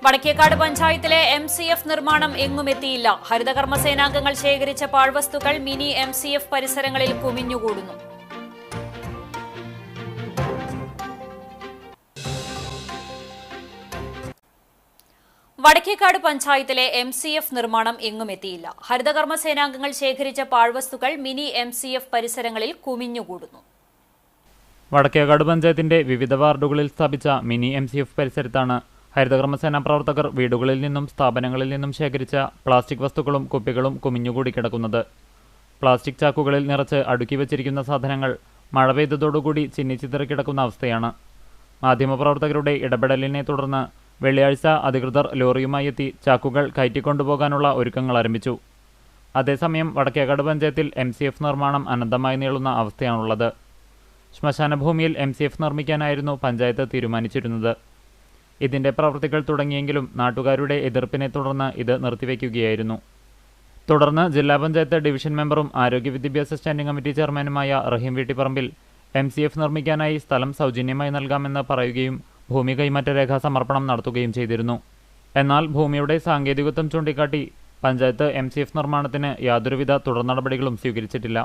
വടക്കേക്കാട് പഞ്ചായത്തിലെ MCF നിർമ്മാണം എങ്ങുമെത്തിയില്ല. ഹരിതകർമ്മസേനാംഗങ്ങൾ ശേഖരിച്ച പാഴ്വസ്തുക്കൾ മിനി MCF പരിസരങ്ങളിൽ കുമിഞ്ഞുകൂടുന്നു. വടക്കേക്കാട് പഞ്ചായത്തിലെ MCF നിർമ്മാണം എങ്ങുമെത്തിയില്ല. ഹരിതകർമ്മസേനാംഗങ്ങൾ ശേഖരിച്ച പാഴ്വസ്തുക്കൾ മിനി MCF പരിസരങ്ങളിൽ കുമിഞ്ഞുകൂടുന്നു. വടക്കേക്കാട് പഞ്ചായത്തിന്റെ വിവിധ വാർഡുകളിൽ സ്ഥാപിച്ച മിനി MCF പരിസരത്താണ് ഹരിതകർമ്മസേനാ പ്രവർത്തകർ വീടുകളിൽ നിന്നും സ്ഥാപനങ്ങളിൽ നിന്നും ശേഖരിച്ച പ്ലാസ്റ്റിക് വസ്തുക്കളും കുപ്പികളും കുമിഞ്ഞുകൂടി കിടക്കുന്നത്. പ്ലാസ്റ്റിക് ചാക്കുകളിൽ നിറച്ച് അടുക്കി വച്ചിരിക്കുന്ന സാധനങ്ങൾ മഴ പെയ്തതോടുകൂടി ചിന്നിച്ചിതറി കിടക്കുന്ന അവസ്ഥയാണ്. മാധ്യമപ്രവർത്തകരുടെ ഇടപെടലിനെ തുടർന്ന് വെള്ളിയാഴ്ച അധികൃതർ ലോറിയുമായി എത്തി ചാക്കുകൾ കയറ്റിക്കൊണ്ടുപോകാനുള്ള ഒരുക്കങ്ങൾ ആരംഭിച്ചു. അതേസമയം വടക്കേക്കാട് പഞ്ചായത്തിൽ MCF നിർമ്മാണം അനന്തമായി നീളുന്ന അവസ്ഥയാണുള്ളത്. ശ്മശാന ഭൂമിയിൽ MCF നിർമ്മിക്കാനായിരുന്നു പഞ്ചായത്ത് തീരുമാനിച്ചിരുന്നത്. ഇതിന്റെ പ്രവൃത്തികൾ തുടങ്ങിയെങ്കിലും നാട്ടുകാരുടെ എതിർപ്പിനെ തുടർന്ന് ഇത് നിർത്തിവെക്കുകയായിരുന്നു. തുടർന്ന് ജില്ലാ പഞ്ചായത്ത് ഡിവിഷൻ മെമ്പറും ആരോഗ്യ വിദ്യാഭ്യാസ സ്റ്റാൻഡിംഗ് കമ്മിറ്റി ചെയർമാനുമായ റഹീം വീട്ടിപ്പറമ്പിൽ MCF നിർമ്മിക്കാനായി സ്ഥലം സൗജന്യമായി നൽകാമെന്ന് പറയുകയും ഭൂമി കൈമാറ്റ രേഖാ സമർപ്പണം നടത്തുകയും ചെയ്തിരുന്നു. എന്നാൽ ഭൂമിയുടെ സാങ്കേതികത്വം ചൂണ്ടിക്കാട്ടി പഞ്ചായത്ത് MCF നിർമ്മാണത്തിന് യാതൊരുവിധ തുടർ നടപടികളും സ്വീകരിച്ചിട്ടില്ല.